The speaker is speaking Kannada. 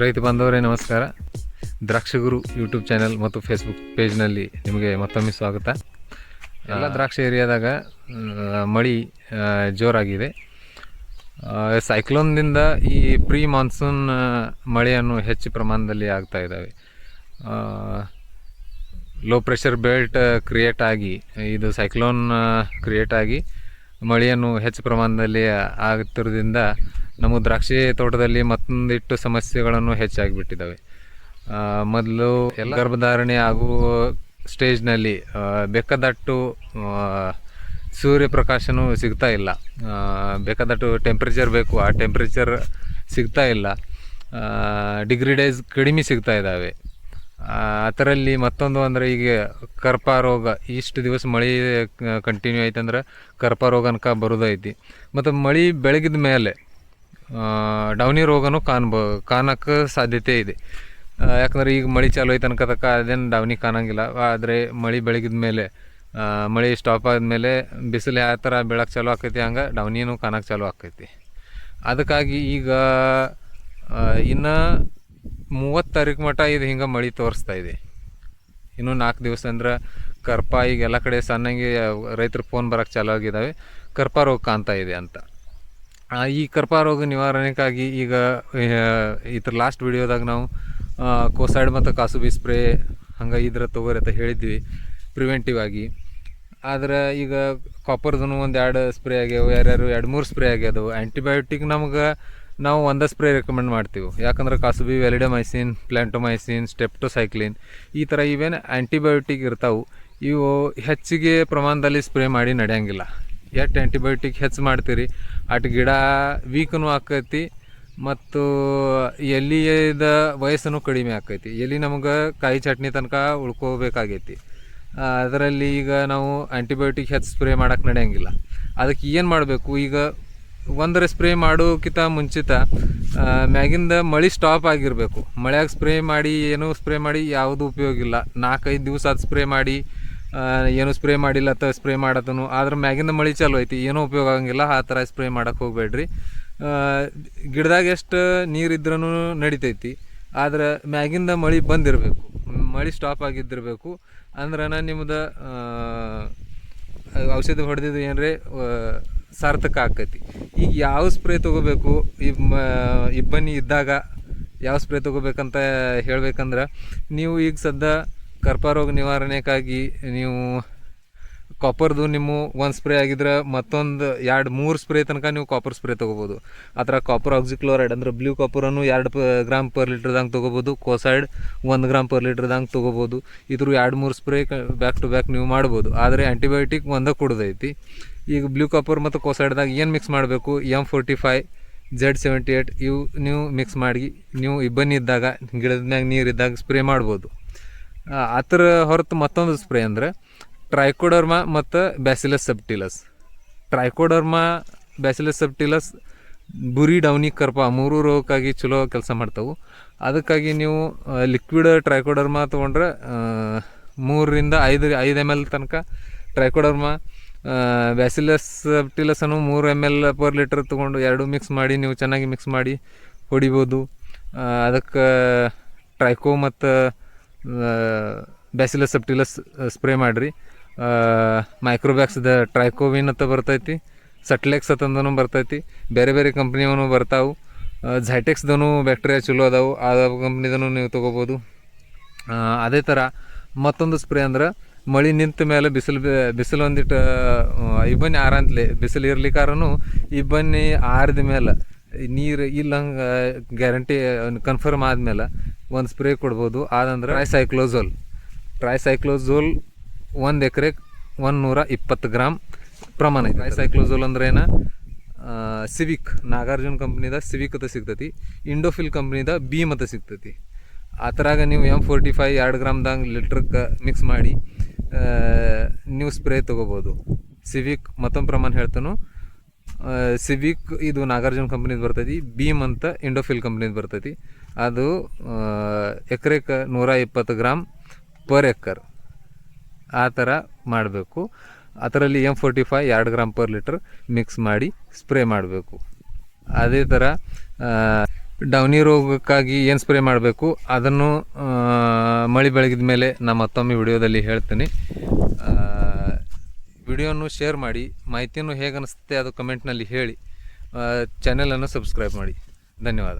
ರೈತ ಬಾಂಧವರೇ ನಮಸ್ಕಾರ. ದ್ರಾಕ್ಷಿಗುರು ಯೂಟ್ಯೂಬ್ ಚಾನೆಲ್ ಮತ್ತು ಫೇಸ್ಬುಕ್ ಪೇಜ್ನಲ್ಲಿ ನಿಮಗೆ ಮತ್ತೊಮ್ಮೆ ಸ್ವಾಗತ. ಎಲ್ಲ ದ್ರಾಕ್ಷಿ ಏರಿಯಾದಾಗ ಮಳೆ ಜೋರಾಗಿದೆ. ಸೈಕ್ಲೋನ್ದಿಂದ ಈ ಪ್ರೀ ಮಾನ್ಸೂನ್ ಮಳೆಯನ್ನು ಹೆಚ್ಚು ಪ್ರಮಾಣದಲ್ಲಿ ಆಗ್ತಾ ಇದ್ದಾವೆ. ಲೋ ಪ್ರೆಷರ್ ಬೆಲ್ಟ್ ಕ್ರಿಯೇಟ್ ಆಗಿ ಇದು ಸೈಕ್ಲೋನ್ ಕ್ರಿಯೇಟ್ ಆಗಿ ಮಳೆಯನ್ನು ಹೆಚ್ಚು ಪ್ರಮಾಣದಲ್ಲಿ ಆಗ್ತಿರೋದ್ರಿಂದ ನಮ್ಮ ದ್ರಾಕ್ಷಿ ತೋಟದಲ್ಲಿ ಮತ್ತೊಂದಿಟ್ಟು ಸಮಸ್ಯೆಗಳನ್ನು ಹೆಚ್ಚಾಗಿಬಿಟ್ಟಿದ್ದಾವೆ. ಮೊದಲು ಎಲ್ಲ ಗರ್ಭಧಾರಣೆ ಆಗುವ ಸ್ಟೇಜ್ನಲ್ಲಿ ಬೇಕಾದಟ್ಟು ಸೂರ್ಯಪ್ರಕಾಶನೂ ಸಿಗ್ತಾ ಇಲ್ಲ. ಬೇಕಾದಟ್ಟು ಟೆಂಪ್ರೇಚರ್ ಬೇಕು, ಆ ಟೆಂಪ್ರೇಚರ್ ಸಿಗ್ತಾ ಇಲ್ಲ. ಡಿಗ್ರಿ ಡೇಸ್ ಕಡಿಮೆ ಸಿಗ್ತಾ ಇದ್ದಾವೆ. ಅದರಲ್ಲಿ ಮತ್ತೊಂದು ಅಂದರೆ ಈಗ ಕರ್ಪ ರೋಗ ಇಷ್ಟು ದಿವಸ ಮಳೆ ಕಂಟಿನ್ಯೂ ಐತಂದ್ರೆ ಕರ್ಪ ರೋಗ ಅನ್ಕ ಬರೋದೈತಿ. ಮತ್ತು ಮಳೆ ಬೆಳಗಿದ ಮೇಲೆ ಡೌನಿ ರೋಗನೂ ಕಾಣಕ್ಕೆ ಸಾಧ್ಯತೆ ಇದೆ. ಯಾಕಂದ್ರೆ ಈಗ ಮಳೆ ಚಾಲು ಐತೆ ಅನ್ಕೋತಕ್ಕ ಅದೇನು ಡೌನಿ ಕಾಣಂಗಿಲ್ಲ. ಆದರೆ ಮಳೆ ಬೆಳಗಿದ ಮೇಲೆ ಮಳೆ ಸ್ಟಾಪ್ ಆದಮೇಲೆ ಬಿಸಿಲು ಯಾವ ಥರ ಬೆಳಕ್ಕೆ ಚಾಲು ಆಕೈತಿ ಹಂಗೆ ಡೌನಿನೂ ಕಾಣಕ್ಕೆ ಚಾಲು ಆಕೈತಿ. ಅದಕ್ಕಾಗಿ ಈಗ ಇನ್ನು 30 ತಾರೀಕು ಮಟ್ಟ ಇದು ಹಿಂಗೆ ಮಳೆ ತೋರಿಸ್ತಾ ಇದೆ. ಇನ್ನೂ 4 ದಿವಸ ಅಂದ್ರೆ ಕರ್ಪ ಈಗ ಎಲ್ಲ ಕಡೆ ಸಣ್ಣಂಗೆ ರೈತರು ಫೋನ್ ಬರೋಕ್ಕೆ ಚಾಲು ಆಗಿದ್ದಾವೆ, ಕರ್ಪ ರೋಗ ಕಾಣ್ತಾ ಇದೆ ಅಂತ. ಈ ಕರ್ಪ ರೋಗ ನಿವಾರಣೆಗಾಗಿ ಈಗ ಇದ್ರ ಲಾಸ್ಟ್ ವಿಡಿಯೋದಾಗ ನಾವು ಕೋಸೈಡ್ ಮತ್ತು ಕಾಸುಬಿ ಸ್ಪ್ರೇ ಹಂಗೆ ಇದ್ರ ತೊಗೋರಿ ಅಂತ ಹೇಳಿದ್ವಿ ಪ್ರಿವೆಂಟಿವ್ ಆಗಿ. ಆದ್ರೆ ಈಗ ಕಾಪರ್ದು ಒಂದು 2 ಸ್ಪ್ರೇ ಆಗ್ಯಾವ, ಯಾರ್ಯಾರು 2-3 ಸ್ಪ್ರೇ ಆಗ್ಯಾದವು. ಆ್ಯಂಟಿಬಯೋಟಿಕ್ ನಾವು ಒಂದೇ ಸ್ಪ್ರೇ ರೆಕಮೆಂಡ್ ಮಾಡ್ತೀವಿ. ಯಾಕಂದ್ರೆ ಕಾಸುಬಿ, ವ್ಯಾಲಿಡಮೈಸಿನ್, ಪ್ಲಾಂಟೊಮೈಸಿನ್, ಸ್ಟೆಪ್ಟೋಸೈಕ್ಲಿನ್ ಈ ಥರ ಇವೇನು ಆ್ಯಂಟಿಬಯೋಟಿಕ್ ಇರ್ತಾವೆ, ಇವು ಹೆಚ್ಚಿಗೆ ಪ್ರಮಾಣದಲ್ಲಿ ಸ್ಪ್ರೇ ಮಾಡಿ ನಡೆಯಂಗಿಲ್ಲ. ಎಷ್ಟು ಆ್ಯಂಟಿಬಯೋಟಿಕ್ ಹೆಚ್ಚು ಮಾಡ್ತೀರಿ ಅಷ್ಟು ಗಿಡ ವೀಕನೂ ಆಕೈತಿ ಮತ್ತು ಎಲೆದ ವಯಸ್ಸನ್ನು ಕಡಿಮೆ ಆಕೈತಿ. ಎಲೆ ನಮಗೆ ಕಾಯಿ ಚಟ್ನಿ ತನಕ ಉಳ್ಕೋಬೇಕಾಗೈತಿ. ಅದರಲ್ಲಿ ಈಗ ನಾವು ಆ್ಯಂಟಿಬಯೋಟಿಕ್ ಹೆಚ್ಚು ಸ್ಪ್ರೇ ಮಾಡೋಕ್ಕೆ ನಡೆಯಂಗಿಲ್ಲ. ಅದಕ್ಕೆ ಏನು ಮಾಡಬೇಕು, ಈಗ ಒಂದರ ಸ್ಪ್ರೇ ಮಾಡೋಕ್ಕಿಂತ ಮುಂಚಿತ ಮ್ಯಾಗಿಂದ ಮಳೆ ಸ್ಟಾಪ್ ಆಗಿರಬೇಕು. ಮಳೆಯಾಗ ಸ್ಪ್ರೇ ಮಾಡಿ ಏನೂ ಸ್ಪ್ರೇ ಮಾಡಿ ಯಾವುದೂ ಉಪಯೋಗ ಇಲ್ಲ. 4-5 ದಿವಸ ಅದು ಸ್ಪ್ರೇ ಮಾಡಿ ಏನೂ ಸ್ಪ್ರೇ ಮಾಡಿಲ್ಲ ಅಥವಾ ಸ್ಪ್ರೇ ಮಾಡತ್ತನು, ಆದ್ರೆ ಮ್ಯಾಗಿಂದ ಮಳೆ ಚಾಲು ಐತಿ, ಏನೂ ಉಪಯೋಗ ಆಗಂಗಿಲ್ಲ. ಆ ಥರ ಸ್ಪ್ರೇ ಮಾಡೋಕ್ಕೆ ಹೋಗಬೇಡ್ರಿ. ಗಿಡದಾಗ ಎಷ್ಟು ನೀರಿದ್ರೂ ನಡಿತೈತಿ, ಆದ್ರೆ ಮ್ಯಾಗಿಂದ ಮಳೆ ಬಂದಿರಬೇಕು, ಮಳೆ ಸ್ಟಾಪ್ ಆಗಿದ್ದಿರಬೇಕು. ಅಂದ್ರೆ ನಿಮ್ಮದು ಔಷಧಿ ಹೊಡೆದಿದ್ದು ಏನರೇ ಸಾರ್ಥಕ ಆಕೈತಿ. ಈಗ ಯಾವ ಸ್ಪ್ರೇ ತೊಗೋಬೇಕು, ಇಬ್ಬನಿ ಇದ್ದಾಗ ಯಾವ ಸ್ಪ್ರೇ ತೊಗೋಬೇಕಂತ ಹೇಳ್ಬೇಕಂದ್ರೆ, ನೀವು ಈಗ ಸದ್ಯ ಕರ್ಪರೋಗ ನಿವಾರಣೆಗಾಗಿ ನೀವು ಕಾಪರ್ದು ನಿಮ್ಮ ಒಂದು ಸ್ಪ್ರೇ ಆಗಿದ್ರೆ ಮತ್ತೊಂದು 2-3 ಸ್ಪ್ರೇ ತನಕ ನೀವು ಕಾಪರ್ ಸ್ಪ್ರೇ ತೊಗೋಬೋದು. ಆ ಥರ ಕಾಪರ್ ಆಕ್ಸಿಕ್ಲೋರೈಡ್ ಅಂದ್ರೆ ಬ್ಲೂ ಕಾಪರನ್ನು 2 ಗ್ರಾಮ್ ಪರ್ ಲೀಟ್ರ್ದಂಗೆ ತೊಗೋಬೋದು. ಕೋಸೈಡ್ 1 ಗ್ರಾಮ್ ಪರ್ ಲೀಟ್ರ್ದಂಗೆ ತೊಗೋಬೋದು. ಇದ್ರ 2-3 ಸ್ಪ್ರೇ ಬ್ಯಾಕ್ ಟು ಬ್ಯಾಕ್ ನೀವು ಮಾಡ್ಬೋದು. ಆದರೆ ಆ್ಯಂಟಿಬಯೋಟಿಕ್ ಒಂದೇ ಕೊಡೋದೈತಿ. ಈಗ ಬ್ಲೂ ಕಾಪರ್ ಮತ್ತು ಕೋಸೈಡ್ದಾಗ ಏನು ಮಿಕ್ಸ್ ಮಾಡಬೇಕು, M45, Z78 ಇವು ನೀವು ಮಿಕ್ಸ್ ಮಾಡಿ ನೀವು ಇಬ್ಬನಿ ಇದ್ದಾಗ ಗಿಡದ ಮ್ಯಾಗ ನೀರಿದ್ದಾಗ ಸ್ಪ್ರೇ ಮಾಡ್ಬೋದು. ಅದರ ಹೊರತು ಮತ್ತೊಂದು ಸ್ಪ್ರೇ ಅಂದರೆ ಟ್ರೈಕೋಡರ್ಮಾ ಮತ್ತು Bacillus subtilis. Trichoderma, Bacillus subtilis ಬುರಿ, ಡೌನಿ, ಕರ್ಪ 3 ರೋಗಕ್ಕಾಗಿ ಚಲೋ ಕೆಲಸ ಮಾಡ್ತಾವೆ. ಅದಕ್ಕಾಗಿ ನೀವು ಲಿಕ್ವಿಡ್ ಟ್ರೈಕೋಡರ್ಮಾ ತೊಗೊಂಡ್ರೆ 3ರಿಂದ 5 ml ತನಕ ಟ್ರೈಕೋಡರ್ಮಾ, ಬ್ಯಾಸಿಲಸ್ ಸಬ್ಟಿಲಸನ್ನು 3 ml ಪರ್ ಲೀಟ್ರ್ ತೊಗೊಂಡು 2 ಮಿಕ್ಸ್ ಮಾಡಿ ನೀವು ಚೆನ್ನಾಗಿ ಮಿಕ್ಸ್ ಮಾಡಿ ಹೊಡಿಬೋದು. ಅದಕ್ಕೆ ಟ್ರೈಕೋ ಮತ್ತು ಬ್ಯಾಸಿಲಸ್ ಸಬ್ಟಿಲಸ್ ಸ್ಪ್ರೇ ಮಾಡಿರಿ. ಮೈಕ್ರೋಬ್ಯಾಕ್ಸ್ದ ಟ್ರೈಕೋವಿನ್ ಅಂತ ಬರ್ತೈತಿ, ಸಟ್ಲೆಕ್ಸ್ ಅಂತಂದೂ ಬರ್ತೈತಿ, ಬೇರೆ ಬೇರೆ ಕಂಪ್ನಿಯವೂ ಬರ್ತಾವೆ. ಝೈಟೆಕ್ಸ್ದೂ ಬ್ಯಾಕ್ಟೀರಿಯಾ ಚಲೋ ಅದಾವೆ, ಆ ಕಂಪ್ನಿದೂ ನೀವು ತೊಗೋಬೋದು. ಅದೇ ಥರ ಮತ್ತೊಂದು ಸ್ಪ್ರೇ ಅಂದ್ರೆ ಮಳೆ ನಿಂತ ಮೇಲೆ ಬಿಸಿಲು ಒಂದಿಟ್ಟು ಇಬ್ಬನಿ ಆರಂತಲೇ ಬಿಸಿಲು ಇರ್ಲಿಕ್ಕಾರೂ ಇಬ್ಬನಿ ಆರಿದ ಮೇಲೆ ನೀರು ಇಲ್ಲ ಹಂಗೆ ಗ್ಯಾರಂಟಿ ಕನ್ಫರ್ಮ್ ಆದಮೇಲೆ ಒಂದು ಸ್ಪ್ರೇ ಕೊಡ್ಬೋದು. ಅದಂದ್ರೆ ಟ್ರೈಸೈಕ್ಲೋಝೋಲ್ 1 ಎಕರೆಗೆ 120 ಗ್ರಾಮ್ ಪ್ರಮಾಣ ಐತೆ. ಟ್ರೈಸೈಕ್ಲೋಝೋಲ್ ಅಂದ್ರೆ ಏನು, ಸಿವಿಕ್ ನಾಗಾರ್ಜುನ ಕಂಪ್ನಿದ ಸಿವಿಕ್ ಅಂತ ಸಿಗ್ತೈತಿ, ಇಂಡೋಫಿಲ್ ಕಂಪ್ನಿದ ಬೀಮ್ ಅಂತ ಸಿಗ್ತೈತಿ. ಆ ಥರಾಗ ನೀವು M45 2 ಗ್ರಾಮ್ದಂಗೆ ಲೀಟ್ರಿಗೆ ಮಿಕ್ಸ್ ಮಾಡಿ ನೀವು ಸ್ಪ್ರೇ ತೊಗೋಬೋದು. ಸಿವಿಕ್ ಮತ್ತೊಂದು ಪ್ರಮಾಣ ಹೇಳ್ತಾನು, ಸಿವಿಕ್ ಇದು ನಾಗಾರ್ಜುನ ಕಂಪ್ನಿದು ಬರ್ತೈತಿ, ಬೀಮ್ ಅಂತ ಇಂಡೋಫಿಲ್ ಕಂಪ್ನಿದು ಬರ್ತೈತಿ. ಅದು ಎಕರೆಗೆ 120 ಗ್ರಾಮ್ ಪರ್ ಎಕರ್ ಆ ಥರ ಮಾಡಬೇಕು. ಅದರಲ್ಲಿ M45 2 gram per litre mix ಮಾಡಿ ಸ್ಪ್ರೇ ಮಾಡಬೇಕು. ಅದೇ ಥರ ಡೌನಿ ರೋಗಕ್ಕಾಗಿ ಏನು ಸ್ಪ್ರೇ ಮಾಡಬೇಕು ಅದನ್ನು ಮಳೆ ಬೆಳಗಿದ ಮೇಲೆ ನಾನು ಮತ್ತೊಮ್ಮೆ ವಿಡಿಯೋದಲ್ಲಿ ಹೇಳ್ತೀನಿ. ವಿಡಿಯೋನು ಶೇರ್ ಮಾಡಿ, ಮಾಹಿತಿಯನ್ನು ಹೇಗೆ ಅನಿಸುತ್ತೆ ಅದು ಕಮೆಂಟ್ನಲ್ಲಿ ಹೇಳಿ, ಚಾನೆಲನ್ನು ಸಬ್ಸ್ಕ್ರೈಬ್ ಮಾಡಿ. ಧನ್ಯವಾದ.